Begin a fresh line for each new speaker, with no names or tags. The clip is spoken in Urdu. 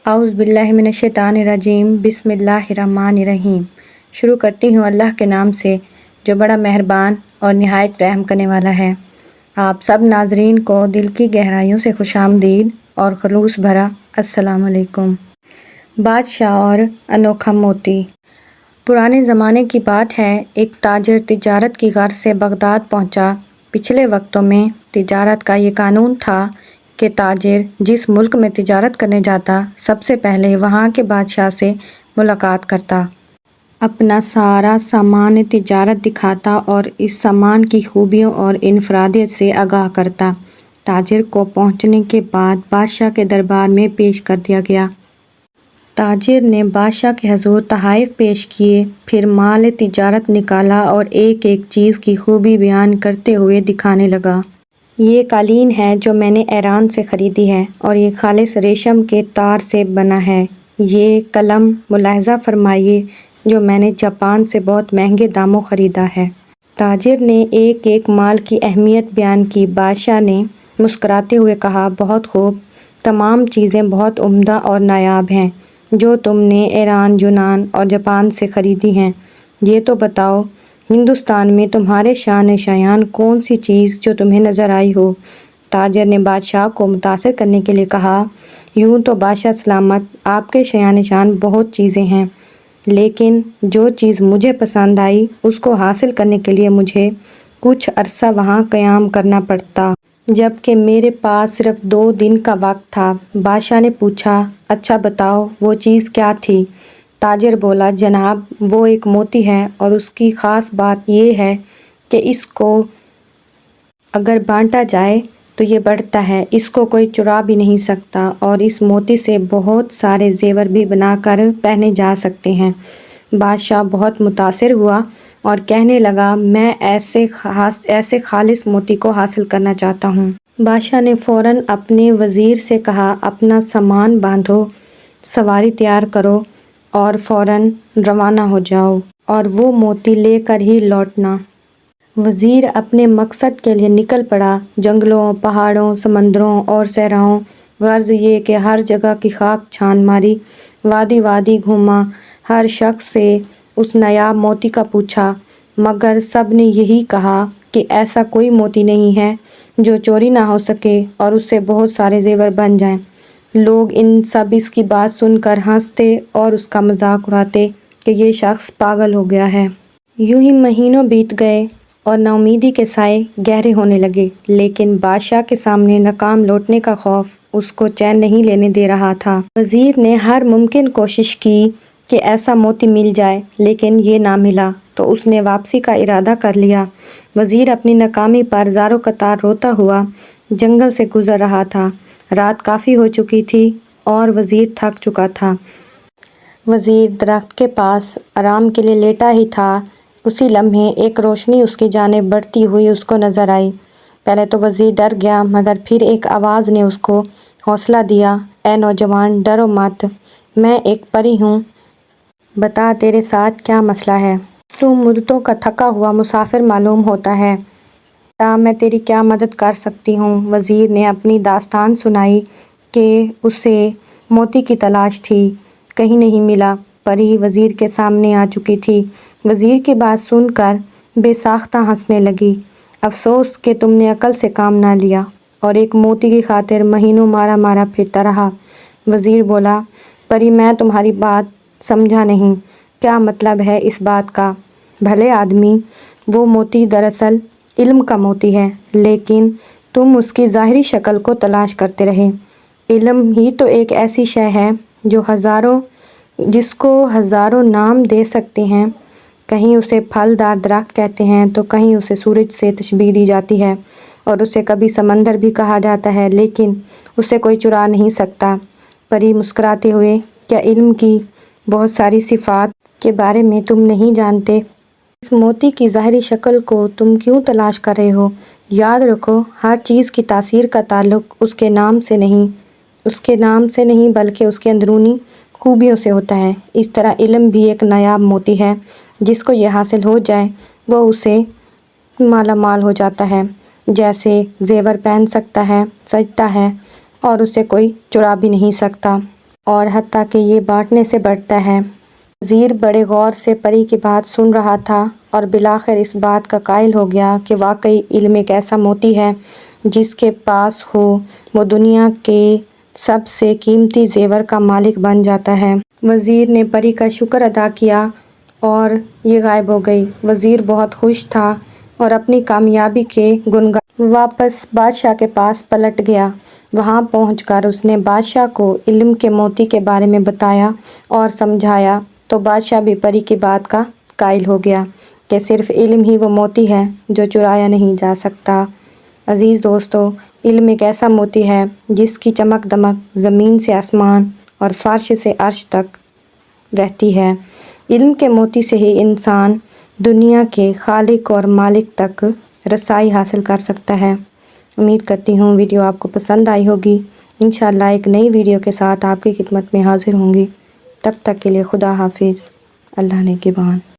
اعوذ باللہ من الشیطان الرجیم، بسم اللہ الرحمن الرحیم۔ شروع کرتی ہوں اللہ کے نام سے جو بڑا مہربان اور نہایت رحم کرنے والا ہے۔ آپ سب ناظرین کو دل کی گہرائیوں سے خوش آمدید اور خلوص بھرا السلام علیکم۔ بادشاہ اور انوکھا موتی۔ پرانے زمانے کی بات ہے، ایک تاجر تجارت کی غرض سے بغداد پہنچا۔ پچھلے وقتوں میں تجارت کا یہ قانون تھا کہ تاجر جس ملک میں تجارت کرنے جاتا، سب سے پہلے وہاں کے بادشاہ سے ملاقات کرتا، اپنا سارا سامان تجارت دکھاتا اور اس سامان کی خوبیوں اور انفرادیت سے آگاہ کرتا۔ تاجر کو پہنچنے کے بعد بادشاہ کے دربار میں پیش کر دیا گیا۔ تاجر نے بادشاہ کے حضور تحائف پیش کیے، پھر مال تجارت نکالا اور ایک ایک چیز کی خوبی بیان کرتے ہوئے دکھانے لگا۔ یہ قالین ہے جو میں نے ایران سے خریدی ہے اور یہ خالص ریشم کے تار سے بنا ہے۔ یہ قلم ملاحظہ فرمائیے جو میں نے جاپان سے بہت مہنگے داموں خریدا ہے۔ تاجر نے ایک ایک مال کی اہمیت بیان کی۔ بادشاہ نے مسکراتے ہوئے کہا، بہت خوب، تمام چیزیں بہت عمدہ اور نایاب ہیں جو تم نے ایران، یونان اور جاپان سے خریدی ہیں۔ یہ تو بتاؤ، ہندوستان میں تمہارے شان شایان کون سی چیز جو تمہیں نظر آئی ہو؟ تاجر نے بادشاہ کو متاثر کرنے کے لیے کہا، یوں تو بادشاہ سلامت، آپ کے شایان شان بہت چیزیں ہیں، لیکن جو چیز مجھے پسند آئی اس کو حاصل کرنے کے لیے مجھے کچھ عرصہ وہاں قیام کرنا پڑتا، جبکہ میرے پاس صرف 2 دن کا وقت تھا۔ بادشاہ نے پوچھا، اچھا بتاؤ وہ چیز کیا تھی؟ تاجر بولا، جناب وہ ایک موتی ہے اور اس کی خاص بات یہ ہے کہ اس کو اگر بانٹا جائے تو یہ بڑھتا ہے، اس کو کوئی چرا بھی نہیں سکتا اور اس موتی سے بہت سارے زیور بھی بنا کر پہنے جا سکتے ہیں۔ بادشاہ بہت متاثر ہوا اور کہنے لگا، میں ایسے خالص موتی کو حاصل کرنا چاہتا ہوں۔ بادشاہ نے فوراً اپنے وزیر سے کہا، اپنا سامان باندھو، سواری تیار کرو اور فوراً روانہ ہو جاؤ اور وہ موتی لے کر ہی لوٹنا۔ وزیر اپنے مقصد کے لیے نکل پڑا۔ جنگلوں، پہاڑوں، سمندروں اور صحراؤں، غرض یہ کہ ہر جگہ کی خاک چھان ماری، وادی وادی گھوما، ہر شخص سے اس نایاب موتی کا پوچھا، مگر سب نے یہی کہا کہ ایسا کوئی موتی نہیں ہے جو چوری نہ ہو سکے اور اس سے بہت سارے زیور بن جائیں۔ لوگ اس کی بات سن کر ہنستے اور اس کا مذاق اڑاتے کہ یہ شخص پاگل ہو گیا ہے۔ یوں ہی مہینوں بیت گئے اور ناامیدی کے سائے گہرے ہونے لگے، لیکن بادشاہ کے سامنے ناکام لوٹنے کا خوف اس کو چین نہیں لینے دے رہا تھا۔ وزیر نے ہر ممکن کوشش کی کہ ایسا موتی مل جائے، لیکن یہ نہ ملا تو اس نے واپسی کا ارادہ کر لیا۔ وزیر اپنی ناکامی پر زارو قطار روتا ہوا جنگل سے گزر رہا تھا۔ رات کافی ہو چکی تھی اور وزیر تھک چکا تھا۔ وزیر درخت کے پاس آرام کے لیے لیٹا ہی تھا، اسی لمحے ایک روشنی اس کی جانب بڑھتی ہوئی اس کو نظر آئی۔ پہلے تو وزیر ڈر گیا، مگر پھر ایک آواز نے اس کو حوصلہ دیا، اے نوجوان، ڈرو مت، میں ایک پری ہوں، بتا تیرے ساتھ کیا مسئلہ ہے؟ تو مدتوں کا تھکا ہوا مسافر معلوم ہوتا ہے، بتا میں تیری کیا مدد کر سکتی ہوں؟ وزیر نے اپنی داستان سنائی کہ اسے موتی کی تلاش تھی، کہیں نہیں ملا۔ پری وزیر کے سامنے آ چکی تھی۔ وزیر کی بات سن کر بے ساختہ ہنسنے لگی، افسوس کہ تم نے عقل سے کام نہ لیا اور ایک موتی کی خاطر مہینوں مارا مارا پھرتا رہا۔ وزیر بولا، پری میں تمہاری بات سمجھا نہیں، کیا مطلب ہے اس بات کا؟ بھلے آدمی، وہ موتی دراصل علم کا موتی ہے، لیکن تم اس کی ظاہری شکل کو تلاش کرتے رہے۔ علم ہی تو ایک ایسی شے ہے جس کو ہزاروں نام دے سکتے ہیں، کہیں اسے پھل دار درخت کہتے ہیں تو کہیں اسے سورج سے تشبیہ دی جاتی ہے اور اسے کبھی سمندر بھی کہا جاتا ہے، لیکن اسے کوئی چرا نہیں سکتا۔ پری مسکراتے ہوئے، کیا علم کی بہت ساری صفات کے بارے میں تم نہیں جانتے؟ اس موتی کی ظاہری شکل کو تم کیوں تلاش کر رہے ہو؟ یاد رکھو، ہر چیز کی تاثیر کا تعلق اس کے نام سے نہیں بلکہ اس کے اندرونی خوبیوں سے ہوتا ہے۔ اس طرح علم بھی ایک نایاب موتی ہے، جس کو یہ حاصل ہو جائے وہ اسے مالا مال ہو جاتا ہے، جیسے زیور پہن سکتا ہے، سجتا ہے اور اسے کوئی چرا بھی نہیں سکتا۔ اور حتیٰ کہ یہ بانٹنے سے بڑھتا ہے۔ وزیر بڑے غور سے پری کی بات سن رہا تھا اور بالآخر اس بات کا قائل ہو گیا کہ واقعی علم ایک ایسا موتی ہے جس کے پاس ہو وہ دنیا کے سب سے قیمتی زیور کا مالک بن جاتا ہے۔ وزیر نے پری کا شکر ادا کیا اور یہ غائب ہو گئی۔ وزیر بہت خوش تھا اور اپنی کامیابی کے گنگان واپس بادشاہ کے پاس پلٹ گیا۔ وہاں پہنچ کر اس نے بادشاہ کو علم کے موتی کے بارے میں بتایا اور سمجھایا تو بادشاہ بھی پری کی بات کا قائل ہو گیا کہ صرف علم ہی وہ موتی ہے جو چرایا نہیں جا سکتا۔ عزیز دوستو، علم ایک ایسا موتی ہے جس کی چمک دمک زمین سے آسمان اور فرش سے عرش تک رہتی ہے۔ علم کے موتی سے ہی انسان دنیا کے خالق اور مالک تک رسائی حاصل کر سکتا ہے۔ امید کرتی ہوں ویڈیو آپ کو پسند آئی ہوگی۔ انشاءاللہ ایک نئی ویڈیو کے ساتھ آپ کی خدمت میں حاضر ہوں گی۔ تب تک کے لیے خدا حافظ۔ اللہ نگہبان۔